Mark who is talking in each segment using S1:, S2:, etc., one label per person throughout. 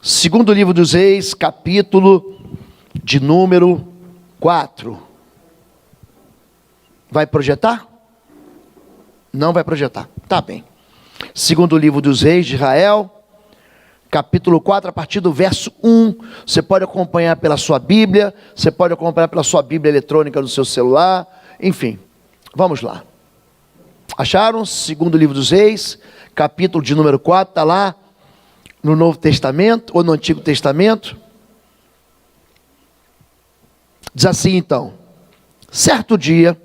S1: Segundo livro dos Reis, capítulo de número 4. Vai projetar? Não vai projetar. Tá bem. Segundo livro dos Reis de Israel, capítulo 4, a partir do verso 1. Você pode acompanhar pela sua Bíblia, você pode acompanhar pela sua Bíblia eletrônica no seu celular, enfim. Vamos lá. Acharam? Segundo livro dos Reis, capítulo de número 4, está lá no Novo Testamento ou no Antigo Testamento. Diz assim então: certo dia,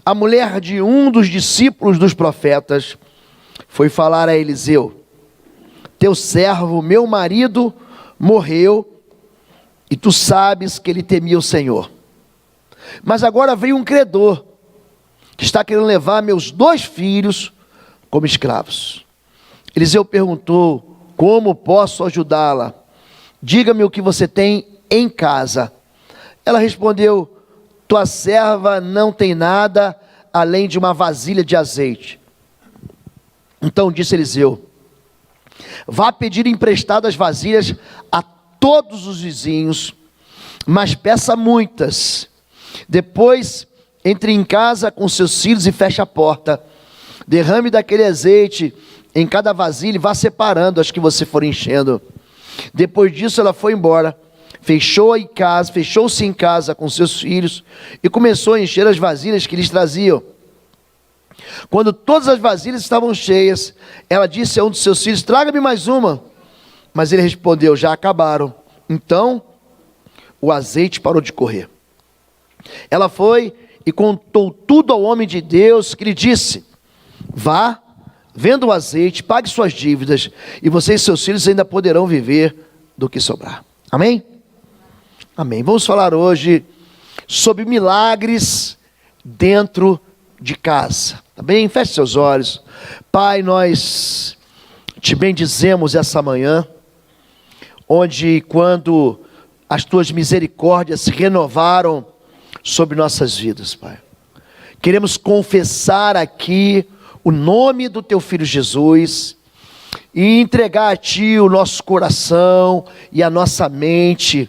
S1: a mulher de um dos discípulos dos profetas foi falar a Eliseu: teu servo, meu marido, morreu, e tu sabes que ele temia o Senhor. Mas agora veio um credor, que está querendo levar meus 2 filhos como escravos. Eliseu perguntou: como posso ajudá-la? Diga-me o que você tem em casa. Ela respondeu: tua serva não tem nada além de uma vasilha de azeite. Então disse Eliseu: vá pedir emprestado as vasilhas a todos os vizinhos, mas peça muitas. Depois entre em casa com seus filhos e feche a porta. Derrame daquele azeite em cada vasilha e vá separando as que você for enchendo. Depois disso ela foi embora, fechou-se em casa com seus filhos e começou a encher as vasilhas que lhes traziam. Quando todas as vasilhas estavam cheias, ela disse a um dos seus filhos: traga-me mais uma. Mas ele respondeu: já acabaram. Então o azeite parou de correr. Ela foi e contou tudo ao homem de Deus, que lhe disse: vá, venda o azeite, pague suas dívidas, e você e seus filhos ainda poderão viver do que sobrar. Amém? Amém. Vamos falar hoje sobre milagres dentro de casa. Tá bem? Feche seus olhos. Pai, nós te bendizemos essa manhã, onde quando as tuas misericórdias se renovaram sobre nossas vidas, Pai. Queremos confessar aqui o nome do teu Filho Jesus e entregar a ti o nosso coração e a nossa mente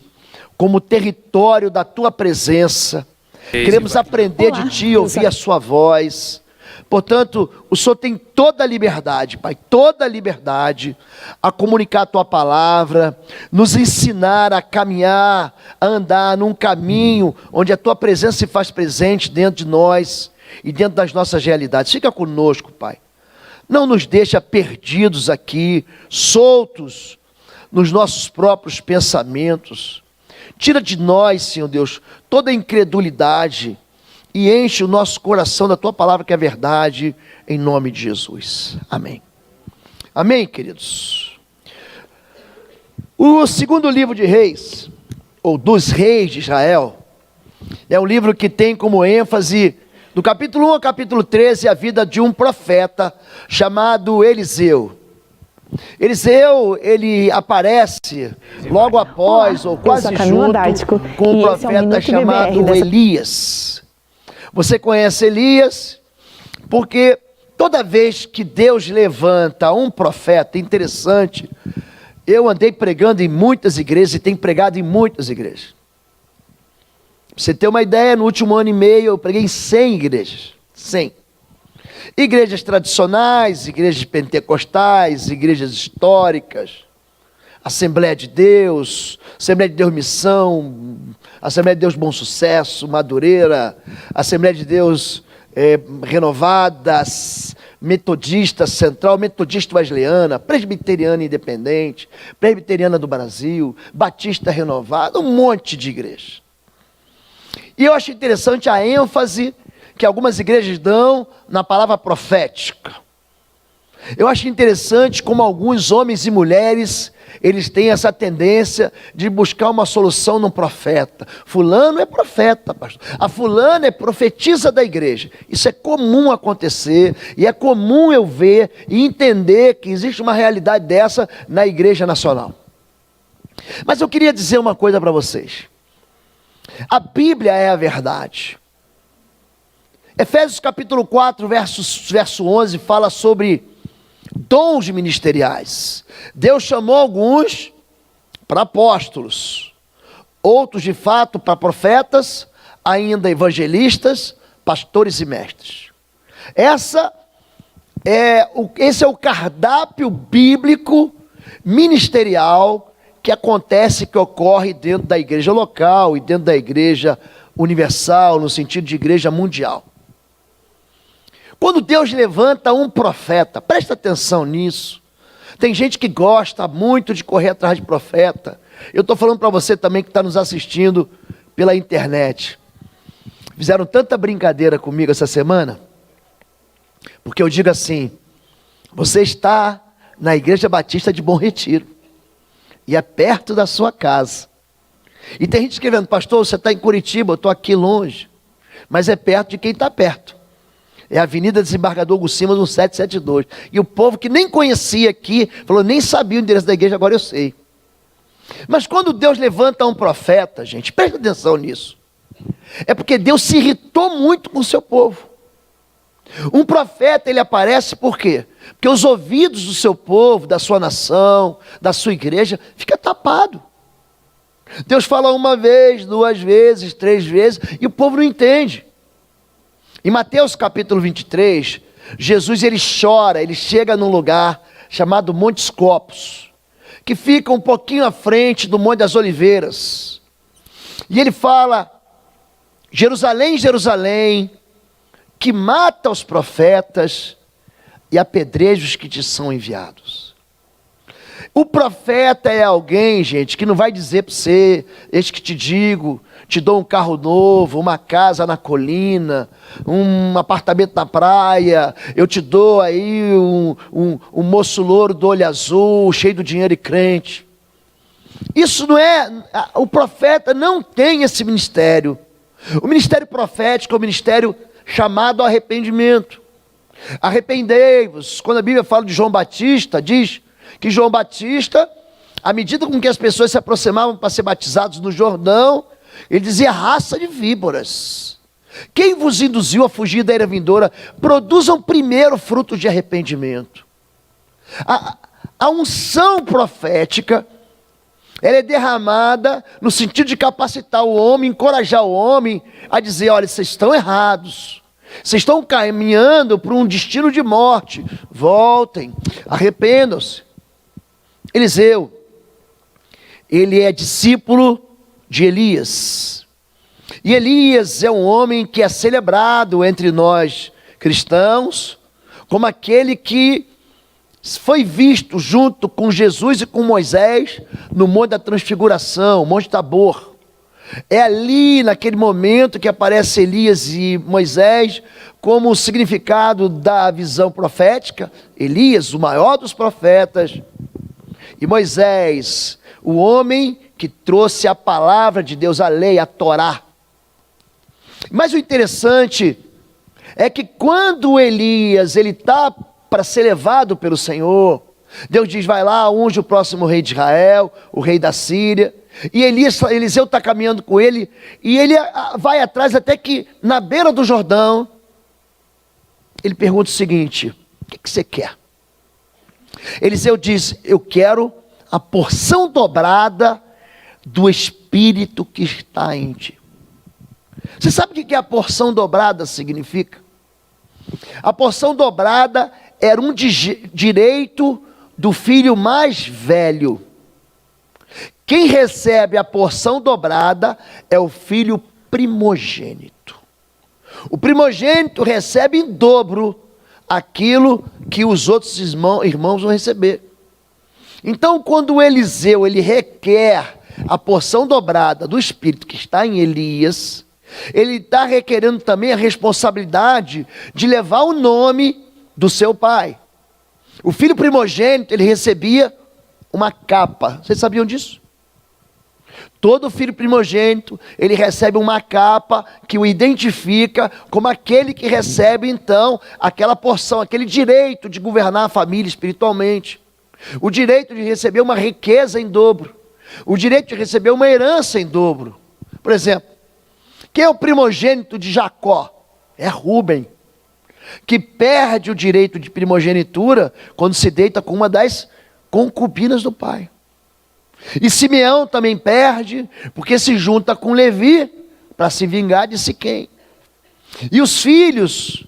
S1: como território da tua presença. Queremos aprender de ti, ouvir a sua voz. Portanto, o Senhor tem toda a liberdade, Pai, toda a liberdade a comunicar a tua palavra, nos ensinar a caminhar, a andar num caminho onde a tua presença se faz presente dentro de nós e dentro das nossas realidades. Fica conosco, Pai. Não nos deixa perdidos aqui, soltos nos nossos próprios pensamentos. Tira de nós, Senhor Deus, toda a incredulidade e enche o nosso coração da tua palavra, que é verdade, em nome de Jesus. Amém. Amém, queridos. O segundo livro de Reis, ou dos Reis de Israel, é um livro que tem como ênfase, do capítulo 1 ao capítulo 13, a vida de um profeta chamado Eliseu. Eliseu, ele aparece logo após, ou quase junto, com um profeta chamado Elias. Você conhece Elias? Porque toda vez que Deus levanta um profeta, interessante, eu andei pregando em muitas igrejas e tenho pregado em muitas igrejas. Pra você ter uma ideia, no último ano e meio eu preguei em 100 igrejas. 100. Igrejas tradicionais, igrejas pentecostais, igrejas históricas, Assembleia de Deus Missão, Assembleia de Deus Bom Sucesso, Madureira, Assembleia de Deus Renovadas, Metodista Central, Metodista Wesleyana, Presbiteriana Independente, Presbiteriana do Brasil, Batista Renovada, um monte de igrejas. E eu acho interessante a ênfase que algumas igrejas dão na palavra profética. Eu acho interessante como alguns homens e mulheres, eles têm essa tendência de buscar uma solução num profeta. Fulano é profeta, pastor. A fulana é profetisa da igreja. Isso é comum acontecer, e é comum eu ver e entender que existe uma realidade dessa na igreja nacional. Mas eu queria dizer uma coisa para vocês. A Bíblia é a verdade. Efésios capítulo 4, verso 11, fala sobre Dons ministeriais. Deus chamou alguns para apóstolos, outros de fato para profetas, ainda evangelistas, pastores e mestres. Esse é o cardápio bíblico ministerial que acontece, que ocorre dentro da igreja local e dentro da igreja universal, no sentido de igreja mundial. Quando Deus levanta um profeta, presta atenção nisso. Tem gente que gosta muito de correr atrás de profeta. Eu estou falando para você também que está nos assistindo pela internet. Fizeram tanta brincadeira comigo essa semana, porque eu digo assim: você está na Igreja Batista de Bom Retiro, e é perto da sua casa. E tem gente escrevendo: pastor, você está em Curitiba, eu estou aqui longe. Mas é perto de quem está perto. É a Avenida Desembargador Gucima, no 772. E o povo que nem conhecia aqui, falou, nem sabia o endereço da igreja, agora eu sei. Mas quando Deus levanta um profeta, gente, presta atenção nisso. É porque Deus se irritou muito com o seu povo. Um profeta, ele aparece por quê? Porque os ouvidos do seu povo, da sua nação, da sua igreja, ficam tapados. Deus fala uma vez, duas vezes, três vezes, e o povo não entende. Em Mateus capítulo 23, Jesus ele chora, ele chega num lugar chamado Monte Scopus, que fica um pouquinho à frente do Monte das Oliveiras. E ele fala: Jerusalém, Jerusalém, que mata os profetas e apedreja os que te são enviados. O profeta é alguém, gente, que não vai dizer para você: eis que te digo, te dou um carro novo, uma casa na colina, um apartamento na praia, eu te dou aí um moço louro do olho azul, cheio de dinheiro e crente. Isso não é, o profeta não tem esse ministério. O ministério profético é o ministério chamado ao arrependimento. Arrependei-vos. Quando a Bíblia fala de João Batista, diz que João Batista, à medida com que as pessoas se aproximavam para ser batizados no Jordão, ele dizia: raça de víboras, quem vos induziu a fugir da ira vindoura? Produzam primeiro frutos de arrependimento. A unção profética, ela é derramada no sentido de capacitar o homem, encorajar o homem a dizer: olha, vocês estão errados, vocês estão caminhando para um destino de morte, voltem, arrependam-se. Eliseu, ele é discípulo de Elias, e Elias é um homem que é celebrado entre nós cristãos como aquele que foi visto junto com Jesus e com Moisés no Monte da Transfiguração, Monte Tabor. É ali naquele momento que aparece Elias e Moisés como o significado da visão profética. Elias, o maior dos profetas, e Moisés, o homem que trouxe a palavra de Deus, a lei, a Torá. Mas o interessante é que quando Elias ele está para ser levado pelo Senhor, Deus diz: vai lá, unge o próximo rei de Israel, o rei da Síria. E Eliseu está caminhando com ele, e ele vai atrás até que na beira do Jordão, ele pergunta o seguinte: o que você quer? Eliseu diz: eu quero a porção dobrada do Espírito que está em ti. Você sabe o que a porção dobrada significa? A porção dobrada era um direito do filho mais velho. Quem recebe a porção dobrada é o filho primogênito. O primogênito recebe em dobro aquilo que os outros irmãos vão receber. Então, quando Eliseu ele requer a porção dobrada do Espírito que está em Elias, ele está requerendo também a responsabilidade de levar o nome do seu pai. O filho primogênito, ele recebia uma capa. Vocês sabiam disso? Todo filho primogênito, ele recebe uma capa que o identifica como aquele que recebe então aquela porção, aquele direito de governar a família espiritualmente, o direito de receber uma riqueza em dobro, o direito de receber uma herança em dobro. Por exemplo, quem é o primogênito de Jacó? É Rúben. que perde o direito de primogenitura quando se deita com uma das concubinas do pai. E Simeão também perde, porque se junta com Levi para se vingar de Siquém. E os filhos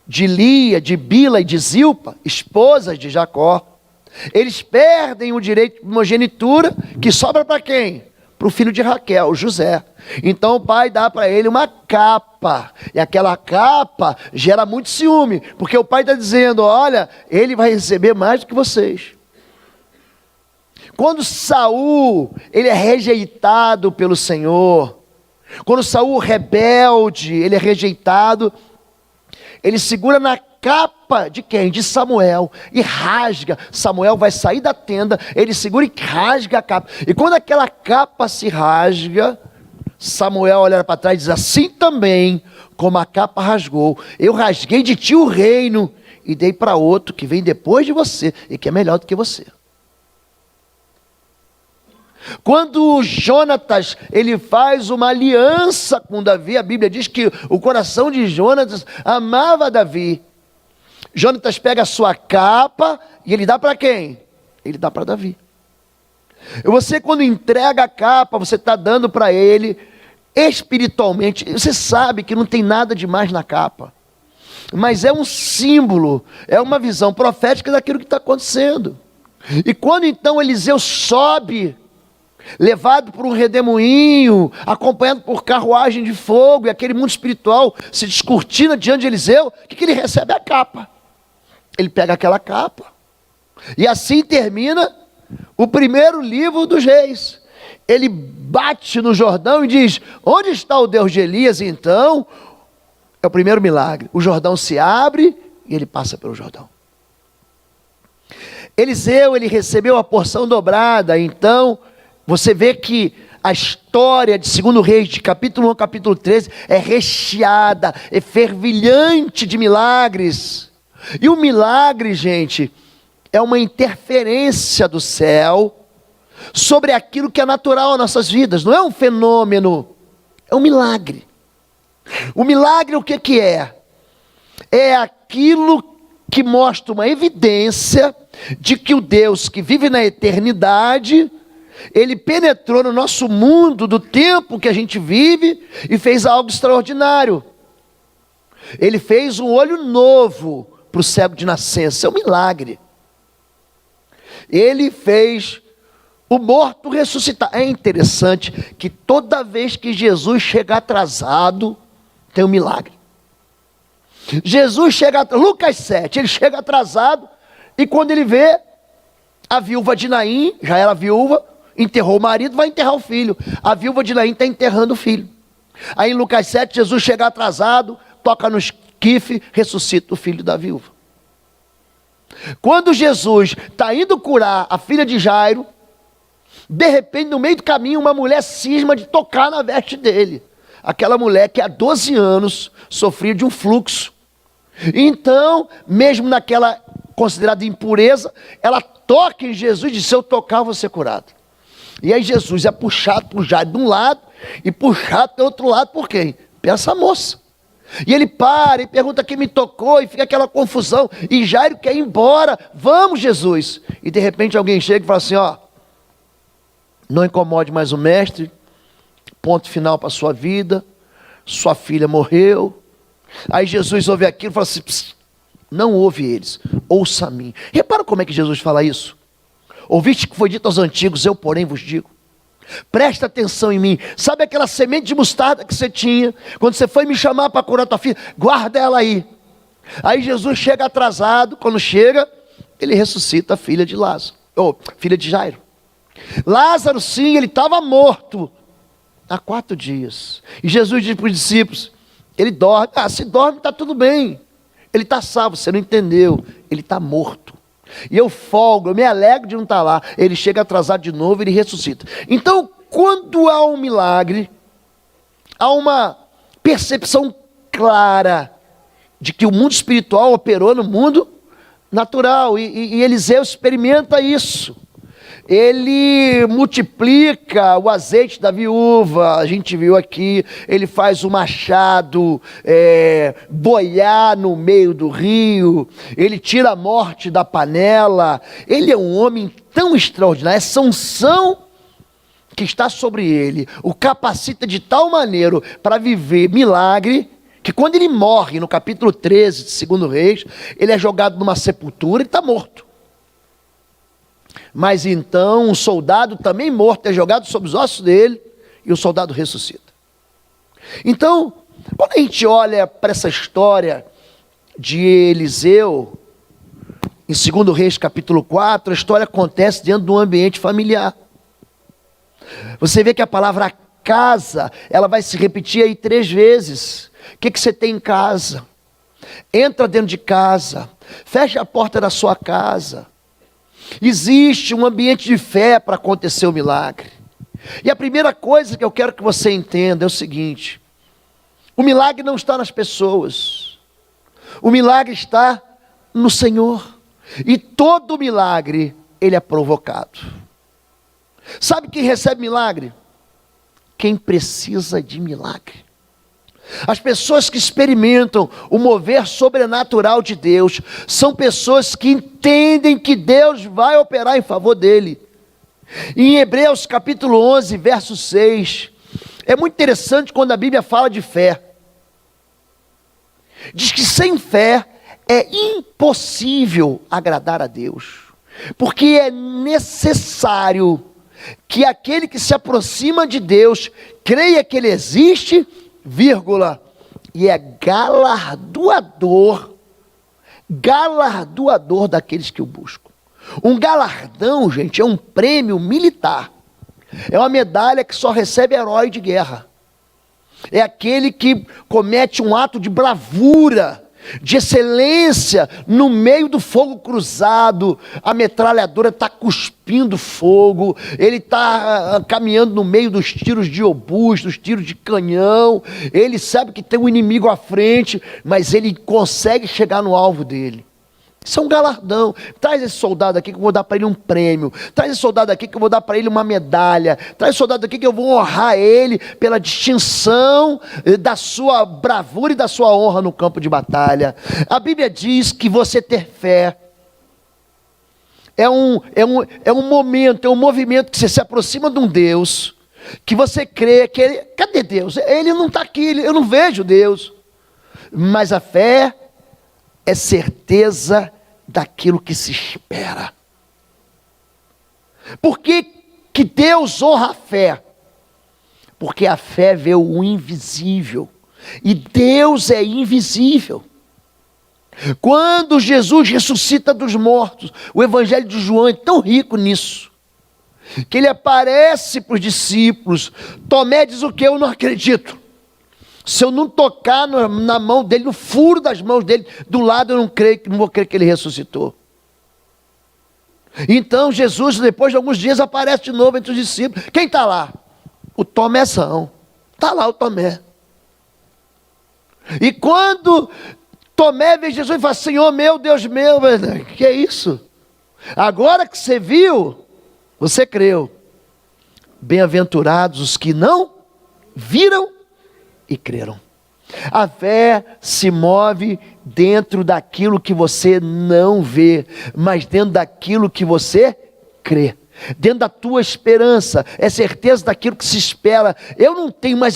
S1: de Lia, de Bila e de Zilpa, esposas de Jacó, eles perdem o direito de primogenitura, que sobra para quem? Para o filho de Raquel, José. Então o pai dá para ele uma capa, e aquela capa gera muito ciúme, porque o pai está dizendo, olha, ele vai receber mais do que vocês. Quando Saul, ele é rejeitado pelo Senhor, quando Saul rebelde, ele é rejeitado, ele segura na capa de quem? De Samuel, e rasga. Samuel vai sair da tenda, ele segura e rasga a capa. E quando aquela capa se rasga, Samuel olha para trás e diz, assim também como a capa rasgou, eu rasguei de ti o reino, e dei para outro que vem depois de você, e que é melhor do que você. Quando Jonatas, ele faz uma aliança com Davi, a Bíblia diz que o coração de Jonatas amava Davi. Jonatas pega a sua capa e ele dá para quem? Ele dá para Davi. E você, quando entrega a capa, você está dando para ele espiritualmente. Você sabe que não tem nada de mais na capa, mas é um símbolo, é uma visão profética daquilo que está acontecendo. E quando então Eliseu sobe, levado por um redemoinho, acompanhado por carruagem de fogo, e aquele mundo espiritual se descortina diante de Eliseu, o que ele recebe? A capa. Ele pega aquela capa, e assim termina o primeiro livro dos reis. Ele bate no Jordão e diz, onde está o Deus de Elias? E então, é o primeiro milagre, o Jordão se abre, e ele passa pelo Jordão. Eliseu, ele recebeu a porção dobrada. Então você vê que a história de 2 Reis, de capítulo 1 ao capítulo 13, é recheada, é fervilhante de milagres. E o milagre, gente, é uma interferência do céu sobre aquilo que é natural às nossas vidas. Não é um fenômeno, é um milagre. O milagre o que é? É aquilo que mostra uma evidência de que o Deus que vive na eternidade, ele penetrou no nosso mundo do tempo que a gente vive e fez algo extraordinário. Ele fez um olho novo para o cego de nascença, é um milagre. Ele fez o morto ressuscitar. É interessante que toda vez que Jesus chega atrasado, tem um milagre. Jesus chega, Lucas 7, ele chega atrasado, e quando ele vê a viúva de Naim, já era viúva, enterrou o marido, vai enterrar o filho. A viúva de Naim está enterrando o filho. Aí em Lucas 7, Jesus chega atrasado, toca no esquife, ressuscita o filho da viúva. Quando Jesus está indo curar a filha de Jairo, de repente no meio do caminho uma mulher cisma de tocar na veste dele. Aquela mulher que há 12 anos sofria de um fluxo. Então, mesmo naquela considerada impureza, ela toca em Jesus e diz, se eu tocar eu vou ser curado. E aí Jesus é puxado por Jairo de um lado e puxado do outro lado por quem? Por essa moça. E ele para e pergunta quem me tocou, e fica aquela confusão, e Jairo quer ir embora, vamos Jesus. E de repente alguém chega e fala assim, ó, não incomode mais o mestre, ponto final para a sua vida, sua filha morreu. Aí Jesus ouve aquilo e fala assim, não ouve eles, ouça a mim. Repara como é que Jesus fala isso. Ouviste que foi dito aos antigos, eu porém vos digo. Presta atenção em mim. Sabe aquela semente de mostarda que você tinha, quando você foi me chamar para curar tua filha? Guarda ela aí. Aí Jesus chega atrasado, quando chega, ele ressuscita a filha de Lázaro, ou filha de Jairo. Lázaro sim, ele estava morto há 4 dias. E Jesus diz para os discípulos, ele dorme. Ah, se dorme está tudo bem. Ele está salvo, você não entendeu. Ele está morto. E eu folgo, eu me alegro de não estar lá. Ele chega atrasado de novo, ele ressuscita. Então, quando há um milagre, há uma percepção clara de que o mundo espiritual operou no mundo natural. E Eliseu experimenta isso. Ele multiplica o azeite da viúva, a gente viu aqui, ele faz o machado boiar no meio do rio, ele tira a morte da panela, ele é um homem tão extraordinário, essa unção que está sobre ele, o capacita de tal maneira para viver milagre, que quando ele morre, no capítulo 13 de 2 Reis, ele é jogado numa sepultura e está morto. Mas então um soldado também morto é jogado sobre os ossos dele e o soldado ressuscita. Então, quando a gente olha para essa história de Eliseu, em 2 Reis capítulo 4, a história acontece dentro de um ambiente familiar. Você vê que a palavra casa, ela vai se repetir aí 3 vezes. O que você tem em casa? Entra dentro de casa, fecha a porta da sua casa. Existe um ambiente de fé para acontecer o milagre. E a primeira coisa que eu quero que você entenda é o seguinte: o milagre não está nas pessoas, o milagre está no Senhor. E todo milagre, ele é provocado. Sabe quem recebe milagre? Quem precisa de milagre. As pessoas que experimentam o mover sobrenatural de Deus são pessoas que entendem que Deus vai operar em favor dele. Em Hebreus capítulo 11, verso 6, é muito interessante quando a Bíblia fala de fé. Diz que sem fé é impossível agradar a Deus, porque é necessário que aquele que se aproxima de Deus creia que ele existe, e é galardoador daqueles que o buscam. Um galardão, gente, é um prêmio militar. É uma medalha que só recebe herói de guerra. É aquele que comete um ato de bravura, de excelência no meio do fogo cruzado. A metralhadora está cuspindo fogo, ele está caminhando no meio dos tiros de obus, dos tiros de canhão. Ele sabe que tem um inimigo à frente, mas ele consegue chegar no alvo dele. Isso é um galardão. Traz esse soldado aqui que eu vou dar para ele um prêmio. Traz esse soldado aqui que eu vou dar para ele uma medalha. Traz esse soldado aqui que eu vou honrar ele pela distinção da sua bravura e da sua honra no campo de batalha. A Bíblia diz que você ter fé é um momento, é um movimento que você se aproxima de um Deus, que você crê que ele... Cadê Deus? Ele não está aqui, eu não vejo Deus. Mas a fé é certeza daquilo que se espera. Por que que Deus honra a fé? Porque a fé vê o invisível, e Deus é invisível. Quando Jesus ressuscita dos mortos, o Evangelho de João é tão rico nisso, que ele aparece para os discípulos. Tomé diz o que? Eu não acredito. Se eu não tocar na mão dele, no furo das mãos dele, do lado, eu não vou crer que ele ressuscitou. Então Jesus, depois de alguns dias, aparece de novo entre os discípulos. Quem está lá? O Tomézão. Está lá o Tomé. E quando Tomé vê Jesus e fala: Senhor meu, Deus meu, que é isso? Agora que você viu, você creu. Bem-aventurados os que não viram e creram. A fé se move dentro daquilo que você não vê, mas dentro daquilo que você crê. Dentro da tua esperança, é certeza daquilo que se espera. Eu não tenho, mas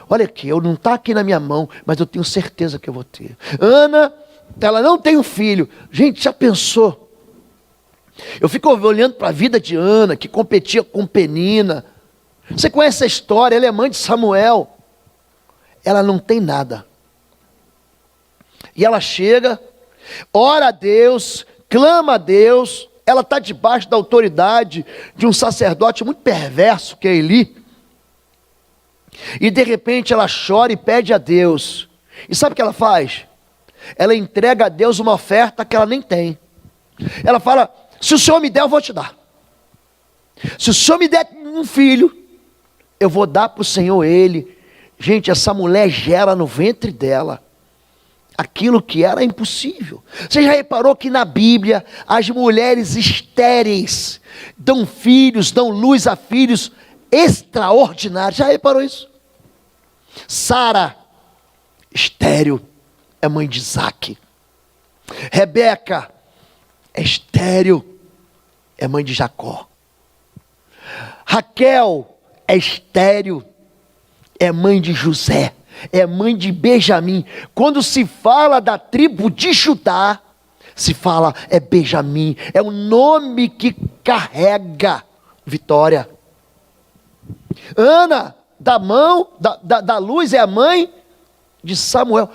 S1: olha aqui, eu não está aqui na minha mão, mas eu tenho certeza que eu vou ter. Ana, ela não tem um filho. Gente, já pensou? Eu fico olhando para a vida de Ana, que competia com Penina. Você conhece a história? Ela é mãe de Samuel. Ela não tem nada. E ela chega, ora a Deus, clama a Deus. Ela está debaixo da autoridade de um sacerdote muito perverso, que é Eli. E de repente ela chora e pede a Deus. E sabe o que ela faz? Ela entrega a Deus uma oferta que ela nem tem. Ela fala: se o Senhor me der, eu vou te dar. Se o Senhor me der um filho, eu vou dar para o Senhor ele. Gente, essa mulher gera no ventre dela aquilo que era impossível. Você já reparou que na Bíblia as mulheres estéreis dão filhos, dão luz a filhos extraordinários? Já reparou isso? Sara, estéril, é mãe de Isaque. Rebeca, estéril, é mãe de Jacó. Raquel, é estéril, é mãe de José, é mãe de Benjamim. Quando se fala da tribo de Judá, se fala é Benjamim, é o nome que carrega vitória. Ana, da luz, é a mãe de Samuel,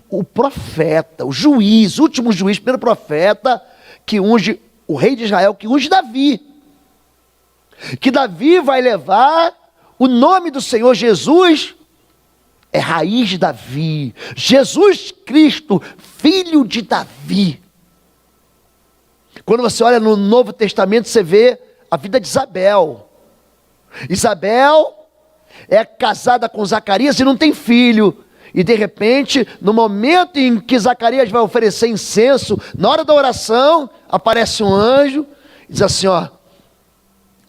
S1: o profeta, o juiz, o último juiz, primeiro profeta, que unge o rei de Israel, que unge Davi. Que Davi vai levar o nome do Senhor Jesus, é raiz de Davi, Jesus Cristo, filho de Davi. Quando você olha no Novo Testamento, você vê a vida de Isabel. Isabel é casada com Zacarias e não tem filho. E de repente, no momento em que Zacarias vai oferecer incenso, na hora da oração, aparece um anjo e diz assim, ó,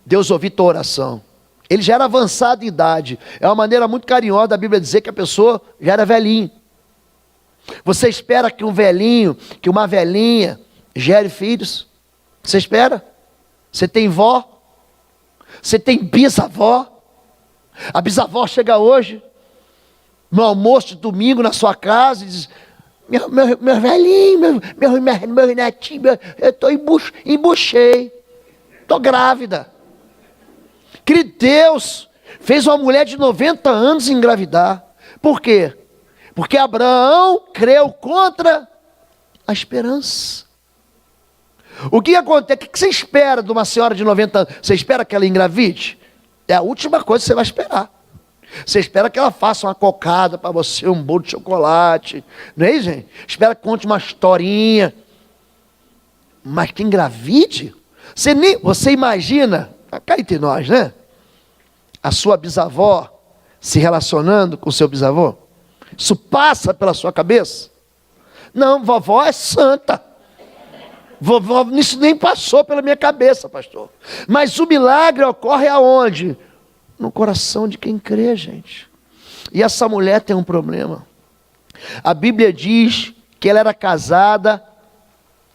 S1: Deus ouviu tua oração. Ele já era avançado em idade. É uma maneira muito carinhosa da Bíblia dizer que a pessoa já era velhinho. Você espera que um velhinho, que uma velhinha gere filhos? Você espera? Você tem vó? Você tem bisavó? A bisavó chega hoje, no almoço de domingo na sua casa, e diz, meu velhinho, meu netinho, eu embuchei, estou grávida. Que Deus fez uma mulher de 90 anos engravidar. Por quê? Porque Abraão creu contra a esperança. O que acontece? O que você espera de uma senhora de 90 anos? Você espera que ela engravide? É a última coisa que você vai esperar. Você espera que ela faça uma cocada para você, um bolo de chocolate. Não é isso, gente? Espera que conte uma historinha. Mas que engravide? Você imagina, cá entre nós, né? A sua bisavó se relacionando com o seu bisavô? Isso passa pela sua cabeça? Não, vovó é santa. Vovó, isso nem passou pela minha cabeça, pastor. Mas o milagre ocorre aonde? No coração de quem crê, gente. E essa mulher tem um problema. A Bíblia diz que ela era casada.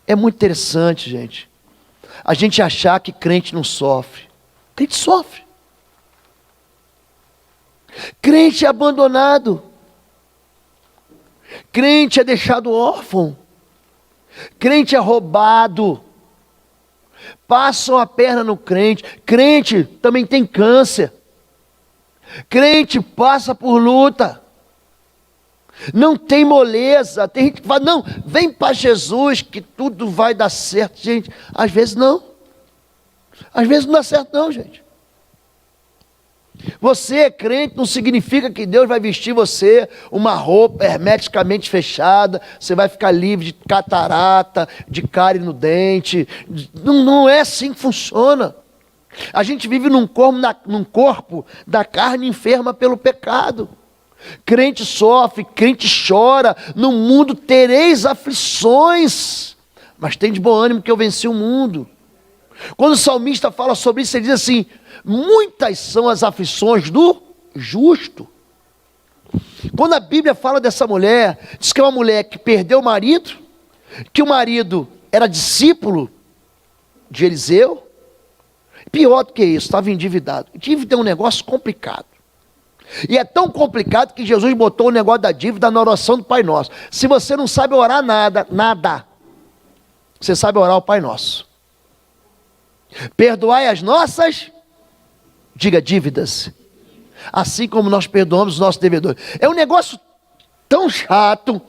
S1: É muito interessante, gente, a gente achar que crente não sofre. Crente sofre. Crente é abandonado. Crente é deixado órfão. Crente é roubado. Passam a perna no crente. Crente também tem câncer. Crente passa por luta. Não tem moleza. Tem gente que fala, não, vem para Jesus que tudo vai dar certo. Gente, às vezes não. Às vezes não dá certo não, gente. Você é crente, não significa que Deus vai vestir você uma roupa hermeticamente fechada, você vai ficar livre de catarata, de cárie no dente. Não é assim que funciona. A gente vive num corpo da carne enferma pelo pecado. Crente sofre, crente chora. No mundo tereis aflições, mas tem de bom ânimo que eu venci o mundo. Quando o salmista fala sobre isso, ele diz assim, muitas são as aflições do justo. Quando a Bíblia fala dessa mulher, diz que é uma mulher que perdeu o marido, que o marido era discípulo de Eliseu. Pior do que isso, estava endividado. Dívida é um negócio complicado. E é tão complicado que Jesus botou o negócio da dívida na oração do Pai Nosso. Se você não sabe orar nada, você sabe orar o Pai Nosso. Perdoai as nossas, diga, dívidas, assim como nós perdoamos os nossos devedores. É um negócio tão chato.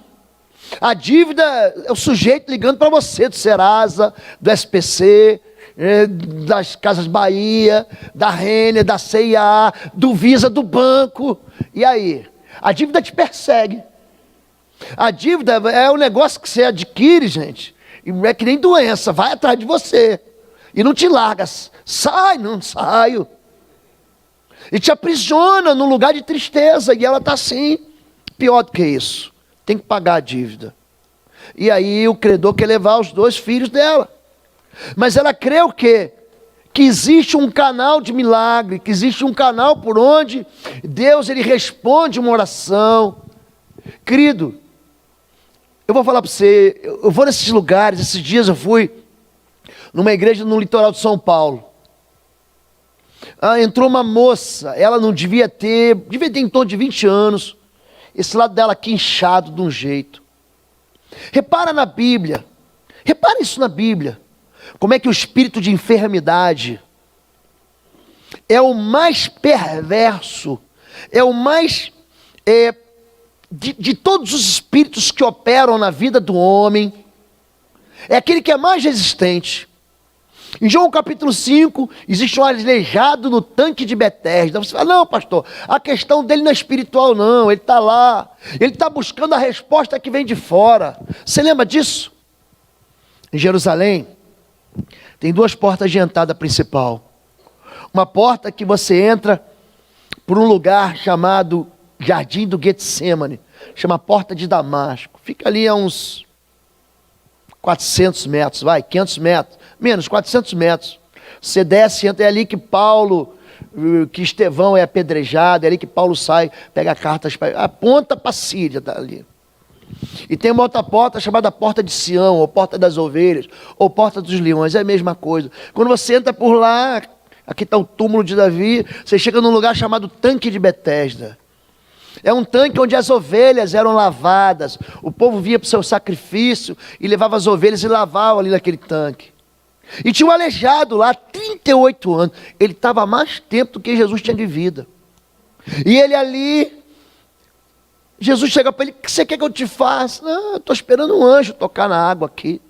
S1: A dívida é o sujeito ligando para você, do Serasa, do SPC, das Casas Bahia, da Renner, da CIA, do Visa, do banco. E aí? A dívida te persegue. A dívida é um negócio que você adquire, gente, e é que nem doença, vai atrás de você. E não te larga, não saio. E te aprisiona num lugar de tristeza, e ela está assim. Pior do que isso, tem que pagar a dívida. E aí o credor quer levar os 2 filhos dela. Mas ela crê o quê? Que existe um canal de milagre, que existe um canal por onde Deus ele responde uma oração. Querido, eu vou falar para você, eu vou nesses lugares, esses dias eu fui numa igreja no litoral de São Paulo. Entrou uma moça, ela não devia ter em torno de 20 anos, esse lado dela aqui inchado de um jeito. Repara na Bíblia, repara isso na Bíblia, como é que o espírito de enfermidade é o mais perverso, é o mais, de todos os espíritos que operam na vida do homem, é aquele que é mais resistente. Em João capítulo 5, existe um aleijado no tanque de Betesda. Você fala, não pastor, a questão dele não é espiritual não, ele está lá, ele está buscando a resposta que vem de fora. Você lembra disso? Em Jerusalém, tem 2 portas de entrada principal. Uma porta que você entra por um lugar chamado Jardim do Getsemane, chama Porta de Damasco. Fica ali a uns 400 metros, 500 metros, menos 400 metros. Você desce, entra, é ali que que Estevão é apedrejado, é ali que Paulo sai, pega cartas, aponta para a Síria, tá ali. E tem uma outra porta chamada Porta de Sião, ou Porta das Ovelhas, ou Porta dos Leões, é a mesma coisa. Quando você entra por lá, aqui está o túmulo de Davi, você chega num lugar chamado Tanque de Betesda. É um tanque onde as ovelhas eram lavadas. O povo vinha para o seu sacrifício e levava as ovelhas e lavava ali naquele tanque. E tinha um aleijado lá, 38 anos. Ele estava há mais tempo do que Jesus tinha de vida. E ele ali, Jesus chega para ele, o que você quer que eu te faça? Não, eu estou esperando um anjo tocar na água aqui.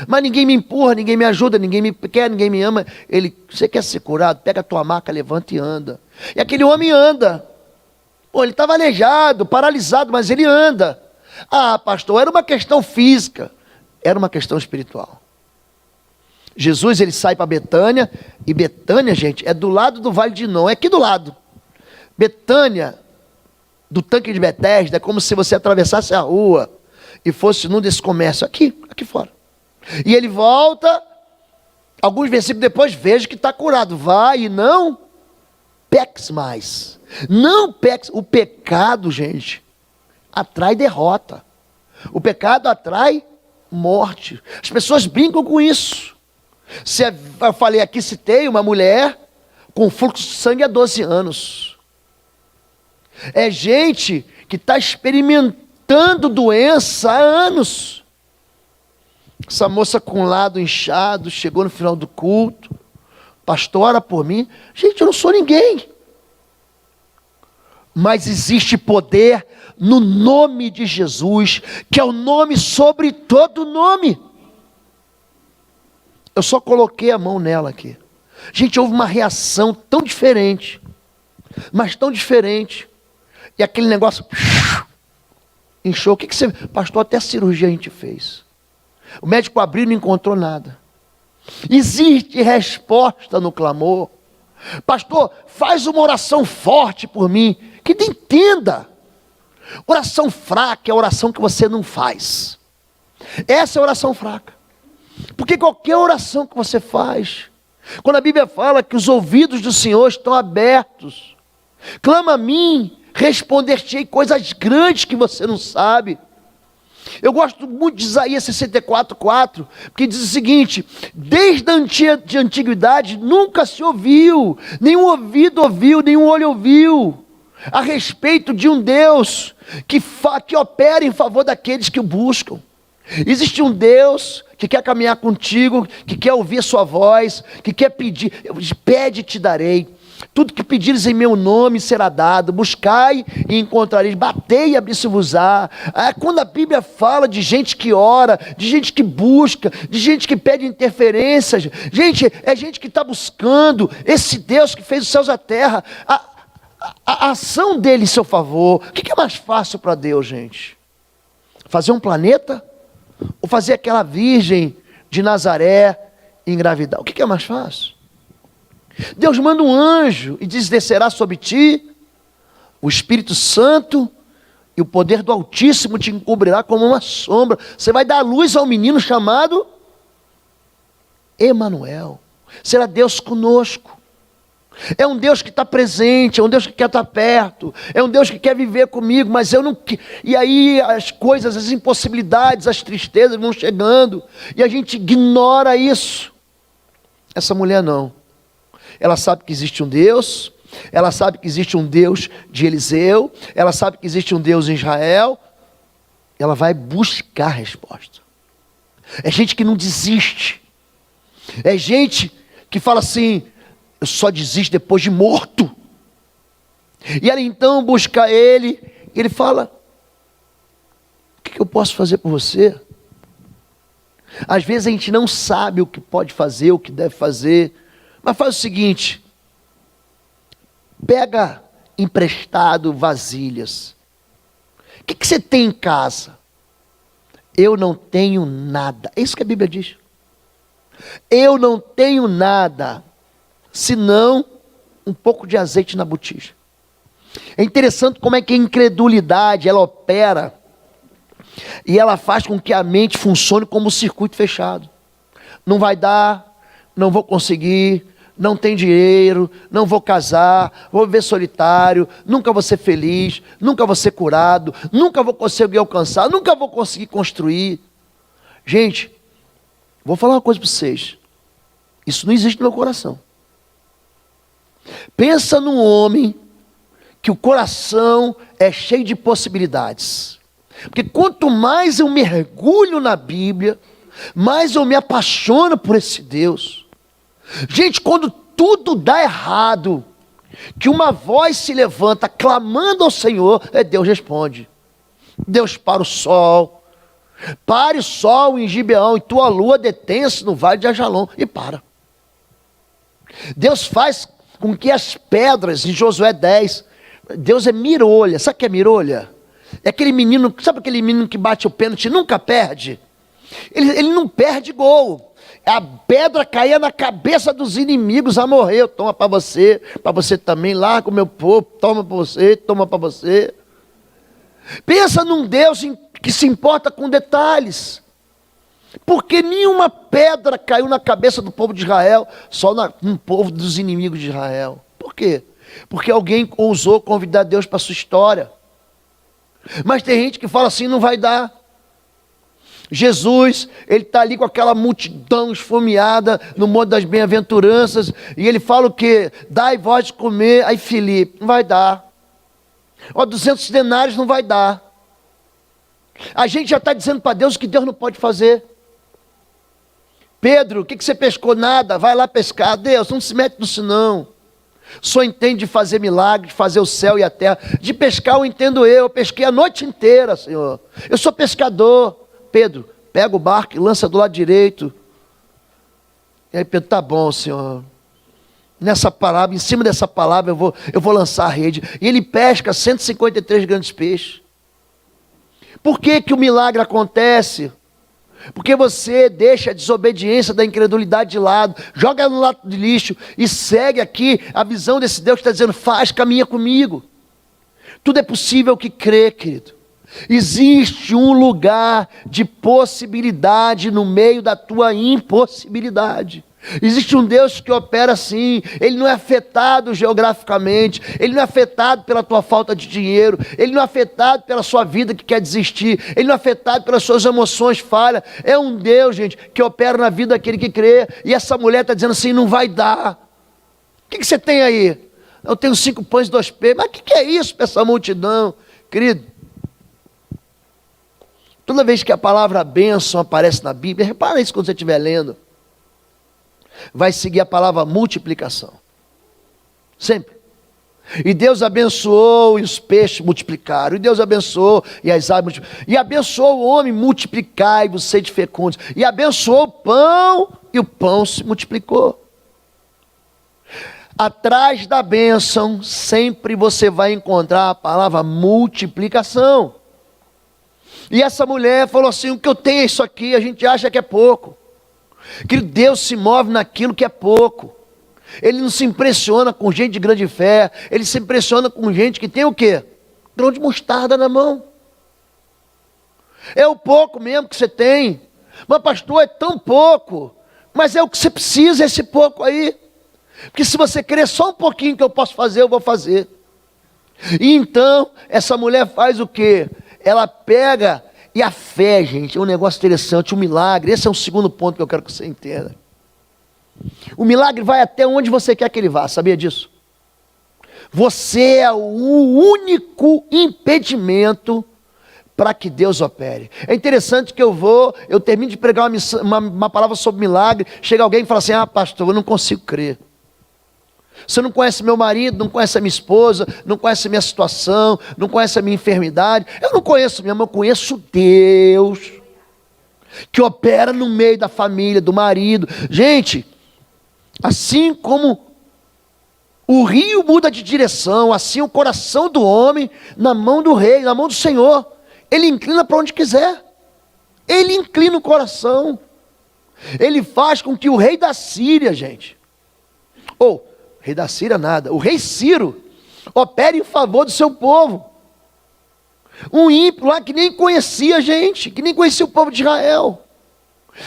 S1: Mas ninguém me empurra, ninguém me ajuda, ninguém me quer, ninguém me ama. Ele, você quer ser curado? Pega a tua maca, levanta e anda. E aquele homem anda. Pô, ele estava aleijado, paralisado, mas ele anda. Ah, pastor, era uma questão física, era uma questão espiritual. Jesus, ele sai para Betânia, e Betânia, gente, é do lado do Vale de Inom, é aqui do lado. Betânia, do tanque de Betesda, é como se você atravessasse a rua e fosse num desse comércio, aqui fora. E ele volta, alguns versículos depois, veja que está curado. Vai e não peques mais. Não peques. O pecado, gente, atrai derrota. O pecado atrai morte. As pessoas brincam com isso. Eu falei aqui, citei uma mulher com fluxo de sangue há 12 anos. É gente que está experimentando doença há anos. Essa moça com o lado inchado, chegou no final do culto. Pastor, ora por mim. Gente, eu não sou ninguém. Mas existe poder no nome de Jesus, que é o nome sobre todo nome. Eu só coloquei a mão nela aqui. Gente, houve uma reação tão diferente, mas tão diferente. E aquele negócio inchou. O que você... Pastor, até a cirurgia a gente fez. O médico abriu e não encontrou nada. Existe resposta no clamor. Pastor, faz uma oração forte por mim. Que entenda. Oração fraca é a oração que você não faz. Essa é a oração fraca. Porque qualquer oração que você faz, quando a Bíblia fala que os ouvidos do Senhor estão abertos, clama a mim, responder-te-ei coisas grandes que você não sabe. Eu gosto muito de Isaías 64:4, porque diz o seguinte: desde a antiguidade nunca se ouviu, nenhum ouvido ouviu, nenhum olho ouviu, a respeito de um Deus que opera em favor daqueles que o buscam. Existe um Deus que quer caminhar contigo, que quer ouvir a sua voz, que quer pedir. Pede e te darei. Tudo que pedires em meu nome será dado. Buscai e encontrareis. Batei e abri-se-vos-á. Quando a Bíblia fala de gente que ora, de gente que busca, de gente que pede interferências, gente, é gente que está buscando esse Deus que fez os céus e a terra, a ação dele em seu favor. O que é mais fácil para Deus, gente? Fazer um planeta? Ou fazer aquela virgem de Nazaré engravidar? O que é mais fácil? Deus manda um anjo e diz: descerá sobre ti o Espírito Santo e o poder do Altíssimo te encobrirá como uma sombra. Você vai dar luz ao menino chamado Emanuel. Será Deus conosco. É um Deus que está presente, é um Deus que quer estar perto, é um Deus que quer viver comigo, mas eu não... E aí as coisas, as impossibilidades, as tristezas vão chegando, e a gente ignora isso. Essa mulher não. Ela sabe que existe um Deus, ela sabe que existe um Deus de Eliseu, ela sabe que existe um Deus em Israel, ela vai buscar a resposta. É gente que não desiste, é gente que fala assim, eu só desisto depois de morto. E ela então busca ele, e ele fala, o que eu posso fazer por você? Às vezes a gente não sabe o que pode fazer, o que deve fazer, mas faz o seguinte, pega emprestado vasilhas. O que você tem em casa? Eu não tenho nada. É isso que a Bíblia diz. Eu não tenho nada, senão um pouco de azeite na botija. É interessante como é que a incredulidade, ela opera, e ela faz com que a mente funcione como um circuito fechado. Não vai dar, não vou conseguir, não tem dinheiro, não vou casar, vou viver solitário, nunca vou ser feliz, nunca vou ser curado, nunca vou conseguir alcançar, nunca vou conseguir construir. Gente, vou falar uma coisa para vocês. Isso não existe no meu coração. Pensa num homem que o coração é cheio de possibilidades. Porque quanto mais eu mergulho na Bíblia, mais eu me apaixono por esse Deus. Gente, quando tudo dá errado, que uma voz se levanta clamando ao Senhor, Deus responde. Deus para o sol. Pare o sol em Gibeão, e tua lua detenha-se no vale de Ajalon. E para. Deus faz com que as pedras, em Josué 10, Deus é mirolha. Sabe o que é mirolha? É aquele menino, sabe aquele menino que bate o pênalti e nunca perde? Ele não perde gol. A pedra caía na cabeça dos inimigos, a morrer. Toma para você também, larga o meu povo, toma para você, toma para você. Pensa num Deus que se importa com detalhes. Porque nenhuma pedra caiu na cabeça do povo de Israel, só no povo dos inimigos de Israel. Por quê? Porque alguém ousou convidar Deus para a sua história. Mas tem gente que fala assim, não vai dar. Jesus, ele está ali com aquela multidão esfomeada no Monte das Bem-aventuranças, e ele fala o quê? Dai vós de comer. Aí Filipe, não vai dar. 200 denários não vai dar. A gente já está dizendo para Deus o que Deus não pode fazer. Pedro, o que você pescou? Nada, vai lá pescar. Deus, não se mete nisso não. Só entende de fazer milagre, de fazer o céu e a terra. De pescar eu entendo eu pesquei a noite inteira, Senhor. Eu sou pescador. Pedro, pega o barco e lança do lado direito. E aí Pedro, tá bom, Senhor. Nessa palavra, em cima dessa palavra eu vou lançar a rede. E ele pesca 153 grandes peixes. Por que o milagre acontece? Porque você deixa a desobediência da incredulidade de lado, joga no lado de lixo e segue aqui a visão desse Deus que está dizendo, caminha comigo. Tudo é possível que crê, querido. Existe um lugar de possibilidade no meio da tua impossibilidade. Existe um Deus que opera assim. Ele não é afetado geograficamente, ele não é afetado pela tua falta de dinheiro, ele não é afetado pela sua vida que quer desistir, ele não é afetado pelas suas emoções falhas. É um Deus, gente, que opera na vida daquele que crê. E essa mulher está dizendo assim, não vai dar. O que você tem aí? Eu tenho 5 pães e 2 peixes. Mas o que é isso para essa multidão? Querido, toda vez que a palavra bênção aparece na Bíblia, repara isso quando você estiver lendo, vai seguir a palavra multiplicação. Sempre. E Deus abençoou e os peixes multiplicaram. E Deus abençoou e as aves multiplicaram. E abençoou o homem, multiplicai-vos, sede fecundos. E abençoou o pão e o pão se multiplicou. Atrás da bênção, sempre você vai encontrar a palavra multiplicação. E essa mulher falou assim, o que eu tenho é isso aqui, a gente acha que é pouco. Que Deus se move naquilo que é pouco. Ele não se impressiona com gente de grande fé, ele se impressiona com gente que tem o quê? grão de mostarda na mão. É o pouco mesmo que você tem. Mas pastor, é tão pouco. Mas é o que você precisa, esse pouco aí. Porque se você querer só um pouquinho que eu posso fazer, eu vou fazer. E então, essa mulher faz o quê? Ela pega, e a fé, gente, é um negócio interessante, um milagre. Esse é o segundo ponto que eu quero que você entenda. O milagre vai até onde você quer que ele vá, sabia disso? Você é o único impedimento para que Deus opere. É interessante que eu termino de pregar uma palavra sobre milagre, chega alguém e fala assim, pastor, eu não consigo crer. Você não conhece meu marido, não conhece a minha esposa, não conhece a minha situação, não conhece a minha enfermidade. Eu não conheço mesmo, eu conheço Deus, que opera no meio da família, do marido. Gente, assim como o rio muda de direção, assim o coração do homem, na mão do rei, na mão do Senhor, ele inclina para onde quiser. Ele inclina o coração. Ele faz com que o rei da Síria, gente, rei da Síria nada, o rei Ciro, opere em favor do seu povo. Um ímpio lá que nem conhecia a gente, que nem conhecia o povo de Israel.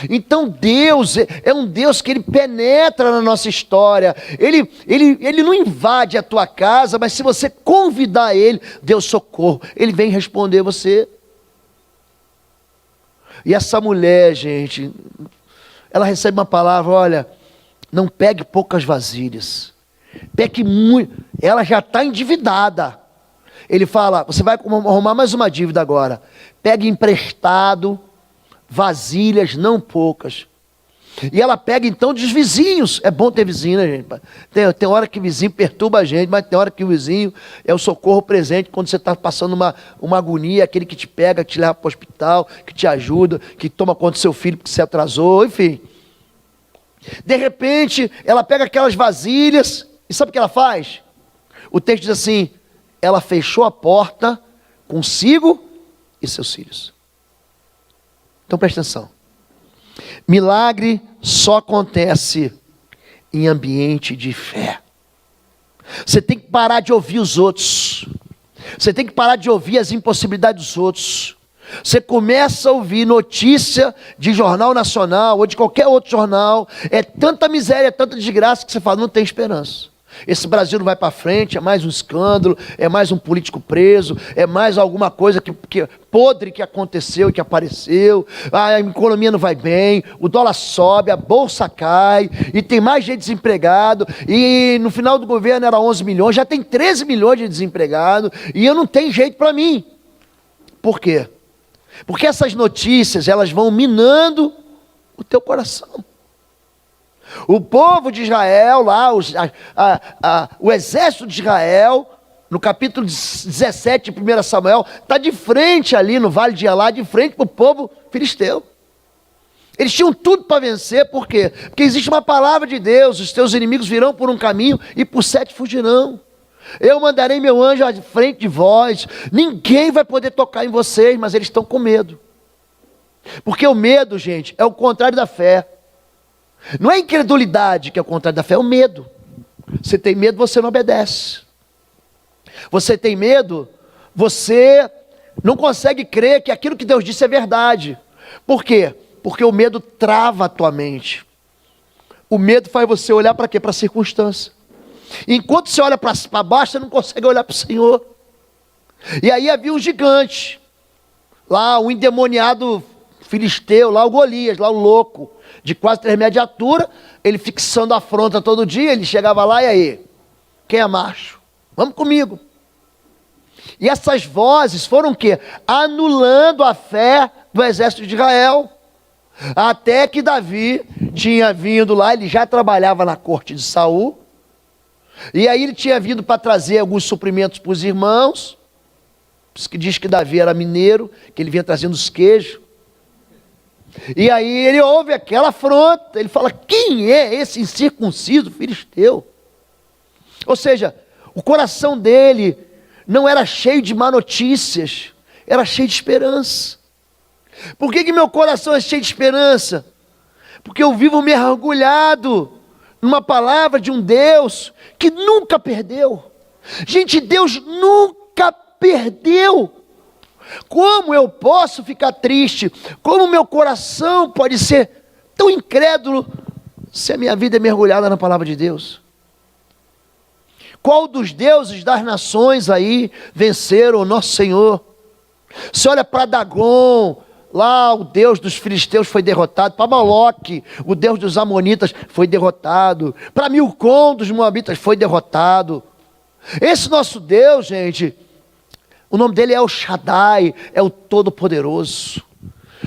S1: Então Deus é um Deus que Ele penetra na nossa história. Ele não invade a tua casa, mas se você convidar Ele, Deus socorro, Ele vem responder você. E essa mulher, gente, ela recebe uma palavra, olha, não pegue poucas vasilhas, pegue muito. Ela já está endividada. Ele fala, você vai arrumar mais uma dívida agora. Pegue emprestado vasilhas, não poucas. E ela pega então dos vizinhos. É bom ter vizinho, né, gente? Tem hora que o vizinho perturba a gente, mas tem hora que o vizinho é o socorro presente quando você está passando uma agonia, aquele que te pega, que te leva para o hospital, que te ajuda, que toma conta do seu filho porque você atrasou, enfim. De repente, ela pega aquelas vasilhas e sabe o que ela faz? O texto diz assim, ela fechou a porta consigo e seus filhos. Então presta atenção. Milagre só acontece em ambiente de fé. Você tem que parar de ouvir os outros. Você tem que parar de ouvir as impossibilidades dos outros. Você começa a ouvir notícia de jornal nacional ou de qualquer outro jornal. É tanta miséria, tanta desgraça que você fala, não tem esperança. Esse Brasil não vai para frente, é mais um escândalo, é mais um político preso, é mais alguma coisa que podre que aconteceu, que apareceu, a economia não vai bem, o dólar sobe, a bolsa cai, e tem mais gente desempregado, e no final do governo era 11 milhões, já tem 13 milhões de desempregados, e eu não tenho jeito para mim. Por quê? Porque essas notícias, elas vão minando o teu coração. O povo de Israel, lá, o exército de Israel, no capítulo 17 de 1 Samuel, está de frente ali no vale de Elá, de frente para o povo filisteu. Eles tinham tudo para vencer, por quê? Porque existe uma palavra de Deus, os teus inimigos virão por um caminho e por 7 fugirão. Eu mandarei meu anjo à frente de vós, ninguém vai poder tocar em vocês, mas eles estão com medo. Porque o medo, gente, é o contrário da fé. Não é a incredulidade que é o contrário da fé, é o medo. Você tem medo, você não obedece. Você tem medo, você não consegue crer que aquilo que Deus disse é verdade. Por quê? Porque o medo trava a tua mente. O medo faz você olhar para quê? Para a circunstância. Enquanto você olha para baixo, você não consegue olhar para o Senhor. E aí havia um gigante, lá um endemoniado filisteu, lá o Golias, lá o louco, de quase 3 metros de altura, ele fixando a afronta todo dia, ele chegava lá, e aí? Quem é macho? Vamos comigo. E essas vozes foram o quê? Anulando a fé do exército de Israel. Até que Davi tinha vindo lá, ele já trabalhava na corte de Saul, e aí ele tinha vindo para trazer alguns suprimentos para os irmãos, que diz que Davi era mineiro, que ele vinha trazendo os queijos. E aí ele ouve aquela afronta, ele fala, quem é esse incircunciso filisteu? Ou seja, o coração dele não era cheio de má notícias, era cheio de esperança. Por que meu coração é cheio de esperança? Porque eu vivo mergulhado numa palavra de um Deus que nunca perdeu. Gente, Deus nunca perdeu. Como eu posso ficar triste? Como meu coração pode ser tão incrédulo se a minha vida é mergulhada na palavra de Deus? Qual dos deuses das nações aí venceram o nosso Senhor? Você olha para Dagon, lá o Deus dos filisteus foi derrotado. Para Moloque, o Deus dos amonitas, foi derrotado. Para Milcom dos moabitas foi derrotado. Esse nosso Deus, gente, o nome dele é El Shaddai, é o Todo-Poderoso.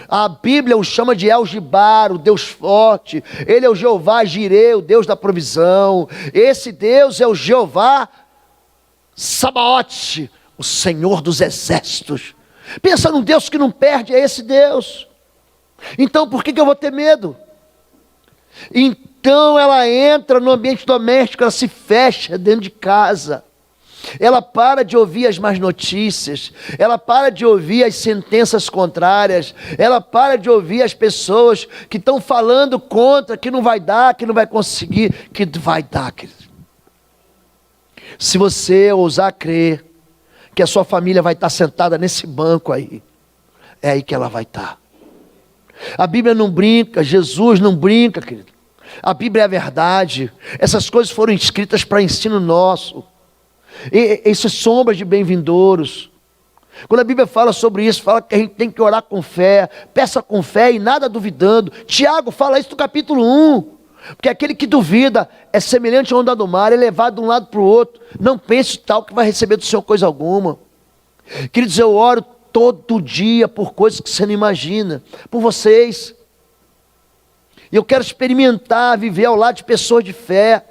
S1: A Bíblia o chama de El Gibar, o Deus forte. Ele é o Jeová Jireh, o Deus da provisão. Esse Deus é o Jeová Sabaote, o Senhor dos exércitos. Pensa num Deus que não perde, é esse Deus. Então por que eu vou ter medo? Então ela entra no ambiente doméstico, ela se fecha dentro de casa. Ela para de ouvir as más notícias, ela para de ouvir as sentenças contrárias, ela para de ouvir as pessoas que estão falando contra, que não vai dar, que não vai conseguir, que vai dar, querido. Se você ousar crer que a sua família vai estar sentada nesse banco aí, é aí que ela vai estar. A Bíblia não brinca, Jesus não brinca, querido. A Bíblia é a verdade. Essas coisas foram escritas para ensino nosso. E essas sombras de bem-vindouros. Quando a Bíblia fala sobre isso, fala que a gente tem que orar com fé, peça com fé e nada duvidando. Tiago fala isso no capítulo 1. Porque aquele que duvida é semelhante à onda do mar, é levado de um lado para o outro. Não pense tal que vai receber do Senhor coisa alguma. Queridos, eu oro todo dia por coisas que você não imagina, por vocês. E eu quero experimentar, viver ao lado de pessoas de fé.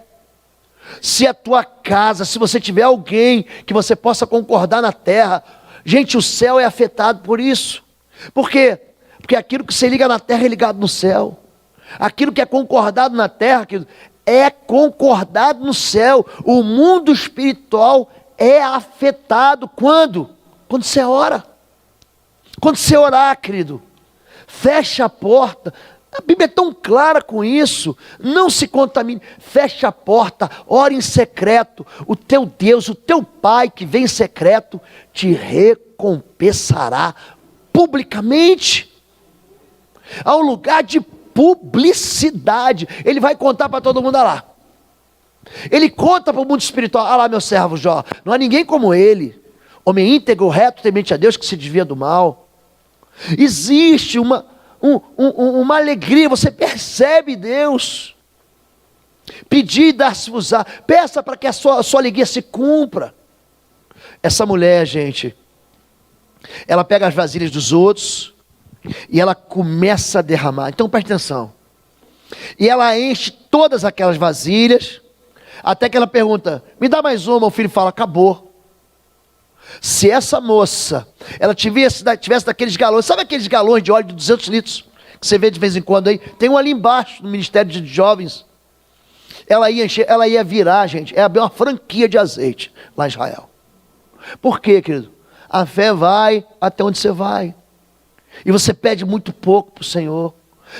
S1: Se a tua casa, se você tiver alguém que você possa concordar na terra, gente, o céu é afetado por isso. Por quê? Porque aquilo que você liga na terra é ligado no céu. Aquilo que é concordado na terra, querido, é concordado no céu. O mundo espiritual é afetado quando? Quando você ora. Quando você orar, querido, fecha a porta. A Bíblia é tão clara com isso. Não se contamine. Fecha a porta, ora em secreto. O teu Deus, o teu Pai que vem em secreto, te recompensará publicamente. Há um lugar de publicidade. Ele vai contar para todo mundo lá. Ele conta para o mundo espiritual. Ah lá, meu servo Jó, não há ninguém como ele. Homem íntegro, reto, temente a Deus, que se desvia do mal. Existe uma alegria, você percebe Deus. Pedir e dar-se-vos-á. Peça para que a sua alegria se cumpra. Essa mulher, gente, ela pega as vasilhas dos outros e ela começa a derramar. Então preste atenção. E ela enche todas aquelas vasilhas, até que ela pergunta, me dá mais uma. O filho fala, acabou. Se essa moça, ela tivesse daqueles galões, sabe aqueles galões de óleo de 200 litros, que você vê de vez em quando aí, tem um ali embaixo, no Ministério de Jovens, ela ia encher, ela ia virar, gente, ia abrir uma franquia de azeite, lá em Israel. Por quê, querido? A fé vai até onde você vai, e você pede muito pouco para o Senhor.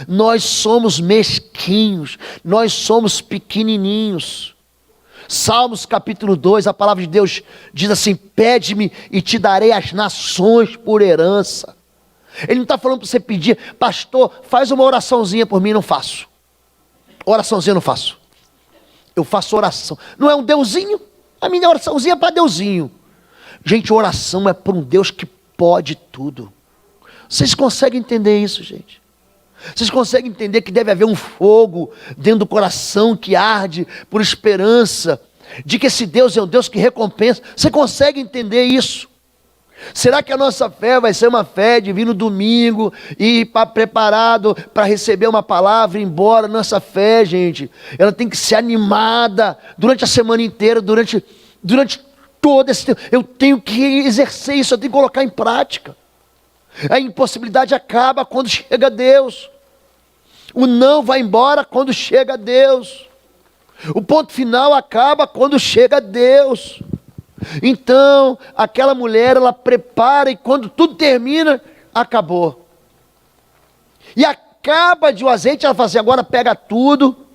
S1: Nós somos mesquinhos, nós somos pequenininhos. Salmos capítulo 2, a palavra de Deus diz assim, pede-me e te darei as nações por herança. Ele não está falando para você pedir, pastor, faz uma oraçãozinha por mim. Não faço, oraçãozinha não faço, eu faço oração. Não é um deusinho? A minha oraçãozinha é para deusinho. Gente, oração é para um Deus que pode tudo. Vocês conseguem entender isso, gente? Vocês conseguem entender que deve haver um fogo dentro do coração que arde por esperança, de que esse Deus é um Deus que recompensa? Você consegue entender isso? Será que a nossa fé vai ser uma fé de vir no domingo e ir preparado para receber uma palavra e ir embora? Nossa fé, gente, ela tem que ser animada durante a semana inteira, durante todo esse tempo. Eu tenho que exercer isso, eu tenho que colocar em prática. A impossibilidade acaba quando chega Deus. O não vai embora quando chega Deus. O ponto final acaba quando chega Deus. Então, aquela mulher, ela prepara e quando tudo termina, acabou. E acaba de o azeite, ela fala assim, agora pega tudo,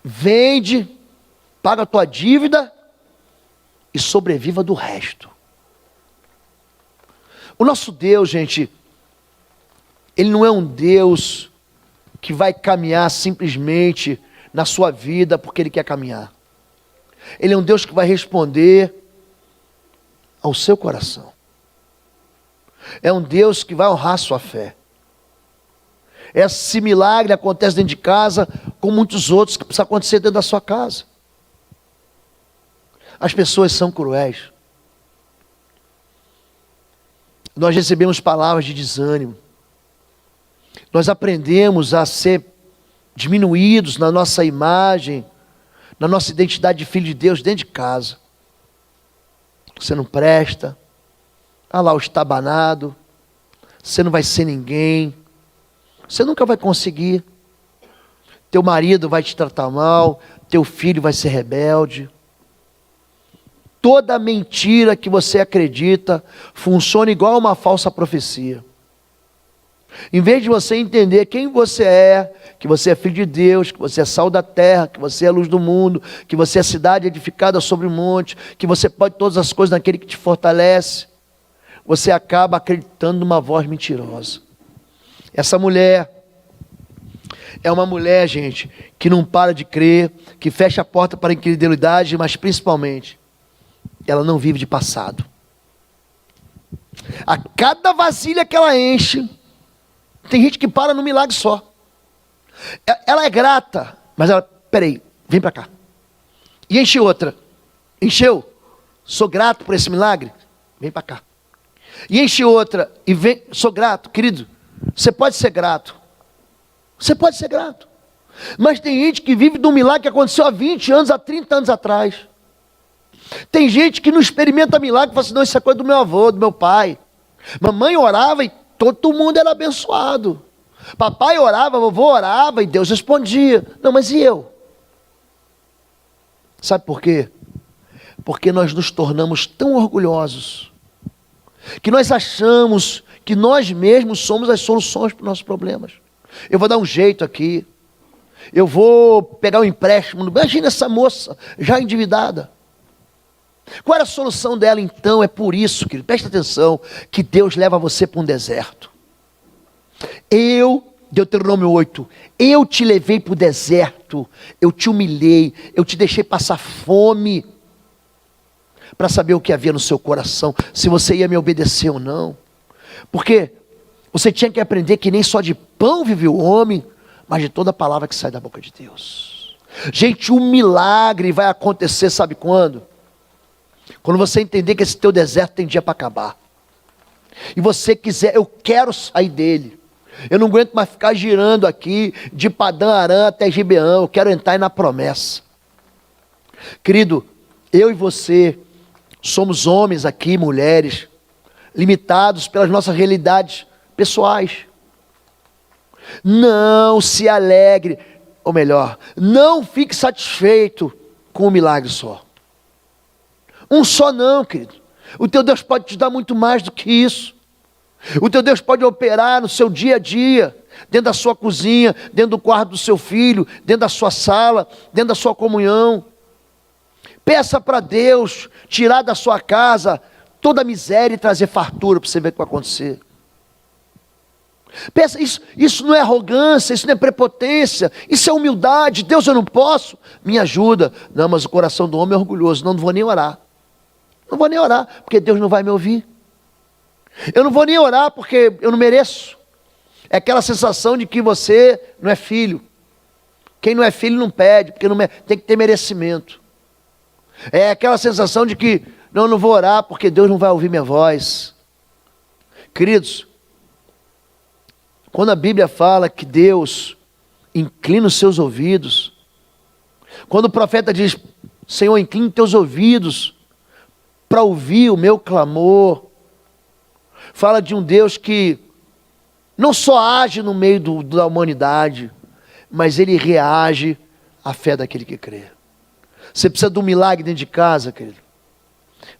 S1: vende, paga a tua dívida e sobreviva do resto. O nosso Deus, gente, Ele não é um Deus que vai caminhar simplesmente na sua vida porque Ele quer caminhar. Ele é um Deus que vai responder ao seu coração. É um Deus que vai honrar a sua fé. Esse milagre acontece dentro de casa, com muitos outros que precisam acontecer dentro da sua casa. As pessoas são cruéis. Nós recebemos palavras de desânimo. Nós aprendemos a ser diminuídos na nossa imagem, na nossa identidade de filho de Deus dentro de casa. Você não presta, lá o estabanado, você não vai ser ninguém, você nunca vai conseguir. Teu marido vai te tratar mal, teu filho vai ser rebelde. Toda mentira que você acredita funciona igual uma falsa profecia. Em vez de você entender quem você é, que você é filho de Deus, que você é sal da terra, que você é luz do mundo, que você é cidade edificada sobre o monte, que você pode todas as coisas naquele que te fortalece, você acaba acreditando numa voz mentirosa. Essa mulher é uma mulher, gente, que não para de crer, que fecha a porta para a incredulidade, mas principalmente, ela não vive de passado. A cada vasilha que ela enche, tem gente que para num milagre só. Ela é grata, mas ela, peraí, vem para cá. E enche outra. Encheu? Sou grato por esse milagre? Vem para cá. E enche outra, e vem, sou grato. Querido, você pode ser grato. Você pode ser grato. Mas tem gente que vive de um milagre que aconteceu há 20 anos, há 30 anos atrás. Tem gente que não experimenta milagre e fala assim, não, isso é coisa do meu avô, do meu pai. Mamãe orava e todo mundo era abençoado. Papai orava, vovô orava e Deus respondia. Não, mas e eu? Sabe por quê? Porque nós nos tornamos tão orgulhosos, que nós achamos que nós mesmos somos as soluções para os nossos problemas. Eu vou dar um jeito aqui. Eu vou pegar um empréstimo. Imagina essa moça já endividada. Qual era a solução dela então? É por isso, querido, presta atenção, que Deus leva você para um deserto. Deuteronômio 8, eu te levei para o deserto, eu te humilhei, eu te deixei passar fome, para saber o que havia no seu coração, se você ia me obedecer ou não. Porque você tinha que aprender que nem só de pão vive o homem, mas de toda a palavra que sai da boca de Deus. Gente, um milagre vai acontecer, sabe quando? Quando você entender que esse teu deserto tem dia para acabar. E você quiser, eu quero sair dele. Eu não aguento mais ficar girando aqui, de Padã Arã até Gibeão. Eu quero entrar na promessa. Querido, eu e você somos homens aqui, mulheres, limitados pelas nossas realidades pessoais. Não se alegre, ou melhor, não fique satisfeito com um milagre só. Um só não, querido. O teu Deus pode te dar muito mais do que isso. O teu Deus pode operar no seu dia a dia, dentro da sua cozinha, dentro do quarto do seu filho, dentro da sua sala, dentro da sua comunhão. Peça para Deus tirar da sua casa toda a miséria e trazer fartura para você ver o que vai acontecer. Pensa, isso não é arrogância, isso não é prepotência, isso é humildade. Deus, eu não posso, me ajuda. Não, mas o coração do homem é orgulhoso, não vou nem orar. Não vou nem orar, porque Deus não vai me ouvir. Eu não vou nem orar porque eu não mereço. É aquela sensação de que você não é filho. Quem não é filho não pede, porque tem que ter merecimento. É aquela sensação de que não, eu não vou orar porque Deus não vai ouvir minha voz. Queridos, quando a Bíblia fala que Deus inclina os seus ouvidos, quando o profeta diz, Senhor, incline teus ouvidos para ouvir o meu clamor, fala de um Deus que não só age no meio da humanidade, mas Ele reage à fé daquele que crê. Você precisa de um milagre dentro de casa, querido.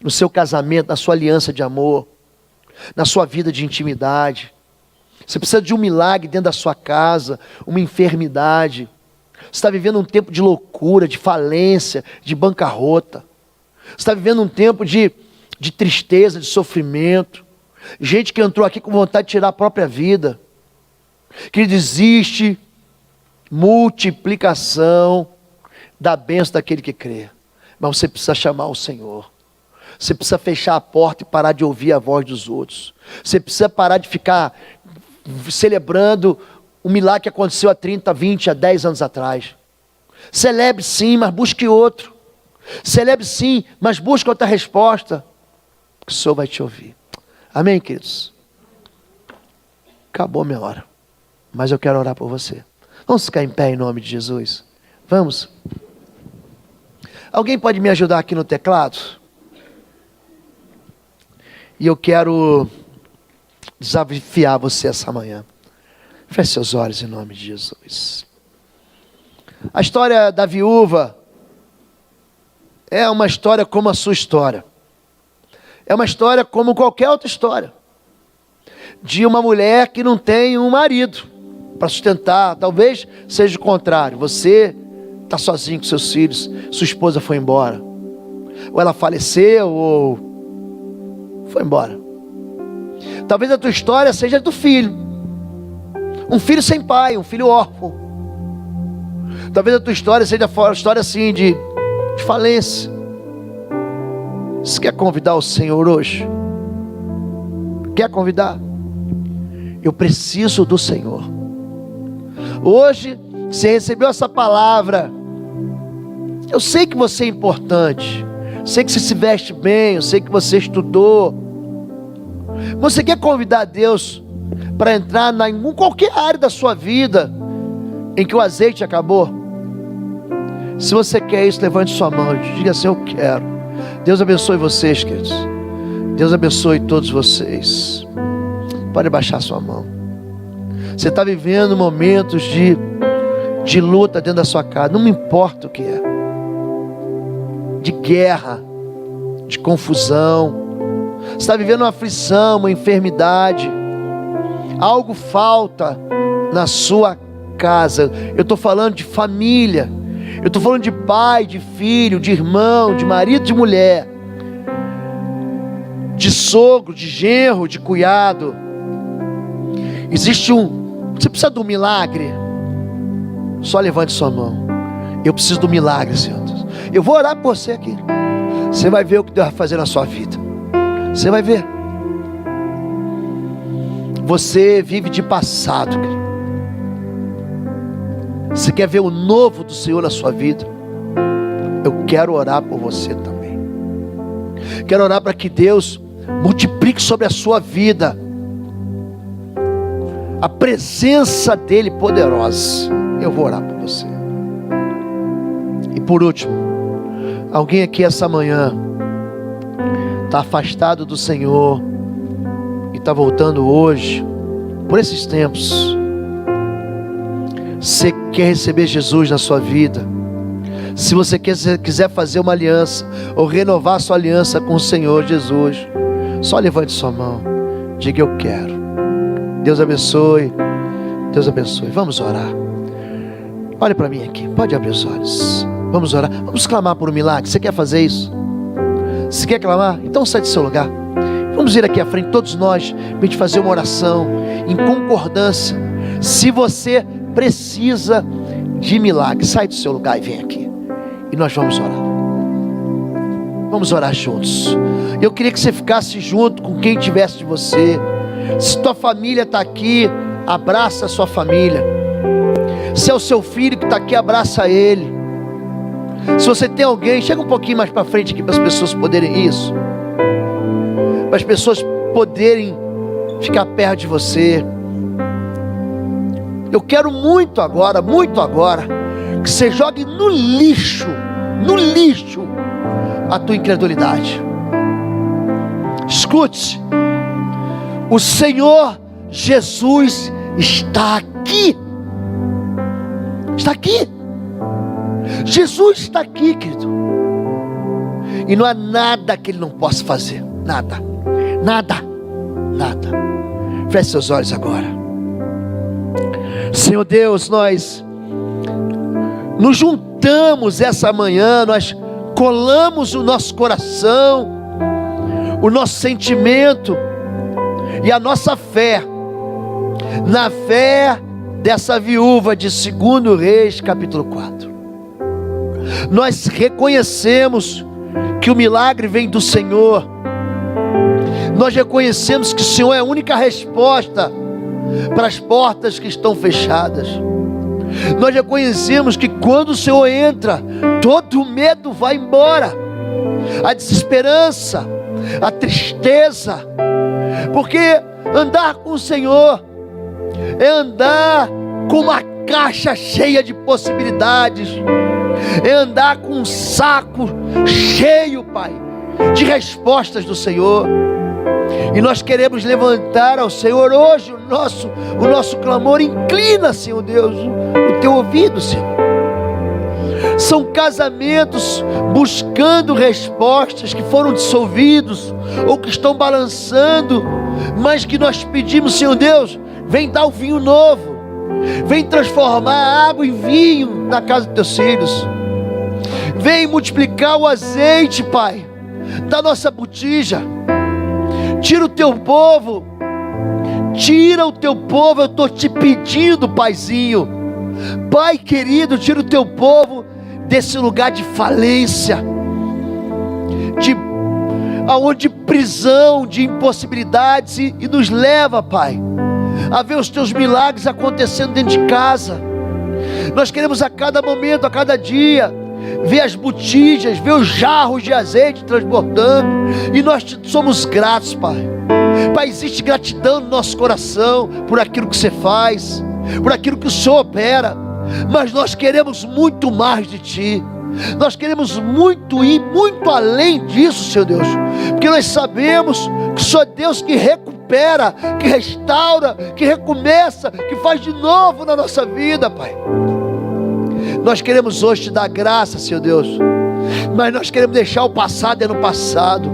S1: No seu casamento, na sua aliança de amor, na sua vida de intimidade. Você precisa de um milagre dentro da sua casa, uma enfermidade. Você está vivendo um tempo de loucura, de falência, de bancarrota. Você está vivendo um tempo de tristeza, de sofrimento. Gente que entrou aqui com vontade de tirar a própria vida. Que desiste. Multiplicação da bênção daquele que crê. Mas você precisa chamar o Senhor. Você precisa fechar a porta e parar de ouvir a voz dos outros. Você precisa parar de ficar celebrando um milagre que aconteceu há 30, 20, há 10 anos atrás. Celebre sim, mas busque outro. Celebre sim, mas busque outra resposta. O Senhor vai te ouvir. Amém, queridos? Acabou minha hora. Mas eu quero orar por você. Vamos ficar em pé em nome de Jesus? Vamos? Alguém pode me ajudar aqui no teclado? E eu quero desafiar você essa manhã. Feche seus olhos em nome de Jesus. A história da viúva é uma história como a sua história. É uma história como qualquer outra história. De uma mulher que não tem um marido para sustentar. Talvez seja o contrário. Você está sozinho com seus filhos. Sua esposa foi embora. Ou ela faleceu ou foi embora. Talvez a tua história seja do filho. Um filho sem pai, um filho órfão. Talvez a tua história seja uma história assim de falência. Você quer convidar o Senhor hoje? Quer convidar? Eu preciso do Senhor. Hoje, você recebeu essa palavra. Eu sei que você é importante. Sei que você se veste bem. Eu sei que você estudou. Você quer convidar Deus para entrar em qualquer área da sua vida em que o azeite acabou? Se você quer isso, levante sua mão e diga assim: eu quero. Deus abençoe vocês, queridos. Deus abençoe todos vocês. Pode baixar sua mão. Você está vivendo momentos de luta dentro da sua casa. Não me importa o que é. De guerra, de confusão. Você está vivendo uma aflição, uma enfermidade. Algo falta na sua casa. Eu estou falando de família. Eu estou falando de pai, de filho, de irmão, de marido, de mulher, de sogro, de genro, de cunhado. Você precisa de um milagre? Só levante sua mão. Eu preciso do milagre, Senhor. Eu vou orar por você aqui. Você vai ver o que Deus vai fazer na sua vida. Você vai ver. Você vive de passado, querido. Você quer ver o novo do Senhor na sua vida? Eu quero orar por você também. Quero orar para que Deus multiplique sobre a sua vida a presença dEle poderosa. Eu vou orar por você. E por último, alguém aqui essa manhã está afastado do Senhor e está voltando hoje, por esses tempos. Você quer receber Jesus na sua vida? Se você quiser fazer uma aliança ou renovar sua aliança com o Senhor Jesus, só levante sua mão. Diga: eu quero. Deus abençoe. Deus abençoe. Vamos orar. Olha para mim aqui. Pode abrir os olhos. Vamos orar. Vamos clamar por um milagre. Você quer fazer isso? Se quer clamar? Então sai do seu lugar. Vamos ir aqui à frente, todos nós, para a gente fazer uma oração em concordância. Se você precisa de milagre, sai do seu lugar e vem aqui. E nós vamos orar. Vamos orar juntos. Eu queria que você ficasse junto com quem tivesse de você. Se tua família está aqui, abraça a sua família. Se é o seu filho que está aqui, abraça ele. Se você tem alguém, chega um pouquinho mais para frente aqui para as pessoas poderem isso. Para as pessoas poderem ficar perto de você. Eu quero muito agora, que você jogue no lixo, a tua incredulidade. Escute, o Senhor Jesus está aqui. Está aqui. Jesus está aqui, querido. E não há nada que Ele não possa fazer. Nada. Feche seus olhos agora. Senhor Deus, nós nos juntamos essa manhã, nós colamos o nosso coração, o nosso sentimento E a nossa fé, na fé dessa viúva de 2 Reis, capítulo 4, nós reconhecemos que o milagre vem do Senhor. Nós reconhecemos que o Senhor é a única resposta para as portas que estão fechadas. Nós reconhecemos que quando o Senhor entra, todo medo vai embora, a desesperança, a tristeza, porque andar com o Senhor é andar com uma caixa cheia de possibilidades, é andar com um saco cheio, Pai, de respostas do Senhor. E nós queremos levantar ao Senhor hoje o nosso clamor. Inclina, Senhor Deus, o teu ouvido, Senhor. São casamentos buscando respostas que foram dissolvidos ou que estão balançando, mas que nós pedimos, Senhor Deus, vem dar o vinho novo, vem transformar a água em vinho na casa dos teus filhos, vem multiplicar o azeite, Pai, da nossa botija. Tira o teu povo, eu estou te pedindo, Paizinho, Pai querido, tira o teu povo desse lugar de falência, de prisão, de impossibilidades, e nos leva, Pai, a ver os teus milagres acontecendo dentro de casa. Nós queremos a cada momento, a cada dia, ver as botijas, ver os jarros de azeite transbordando, e nós te somos gratos, Pai. Pai, existe gratidão no nosso coração por aquilo que você faz, por aquilo que o Senhor opera, mas nós queremos muito mais de Ti. Nós queremos muito ir muito além disso, Senhor Deus, porque nós sabemos que o Senhor é Deus que recupera, que restaura, que recomeça, que faz de novo na nossa vida, Pai. Nós queremos hoje te dar graça, Senhor Deus, mas nós queremos deixar o passado no passado,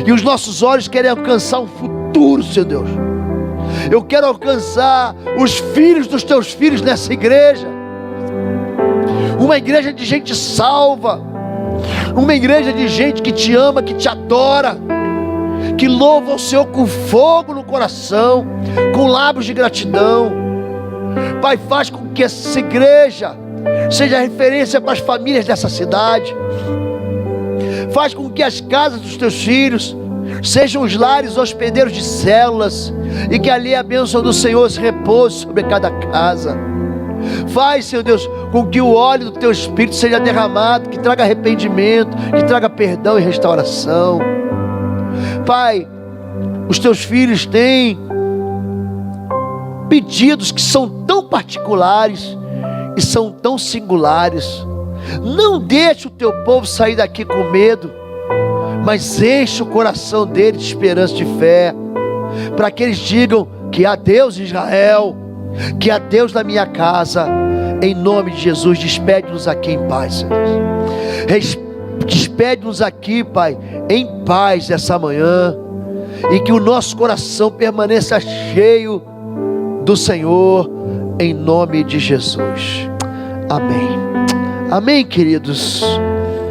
S1: e os nossos olhos querem alcançar um futuro, Senhor Deus. Eu quero alcançar os filhos dos teus filhos nessa igreja, uma igreja de gente salva, uma igreja de gente que te ama, que te adora, que louva o Senhor com fogo no coração, com lábios de gratidão. Pai, faz com que essa igreja seja referência para as famílias dessa cidade. Faz com que as casas dos teus filhos sejam os lares hospedeiros de células, e que ali a bênção do Senhor se repouse sobre cada casa. Faz, Senhor Deus, com que o óleo do teu Espírito seja derramado, que traga arrependimento, que traga perdão e restauração. Pai, os teus filhos têm pedidos que são tão particulares e são tão singulares. Não deixe o teu povo sair daqui com medo, mas enche o coração deles de esperança, de fé, para que eles digam que há Deus em Israel, que há Deus na minha casa. Em nome de Jesus, despede-nos aqui em paz, Senhor. Despede-nos aqui, Pai, em paz essa manhã, e que o nosso coração permaneça cheio do Senhor, em nome de Jesus. Amém. Amém, queridos.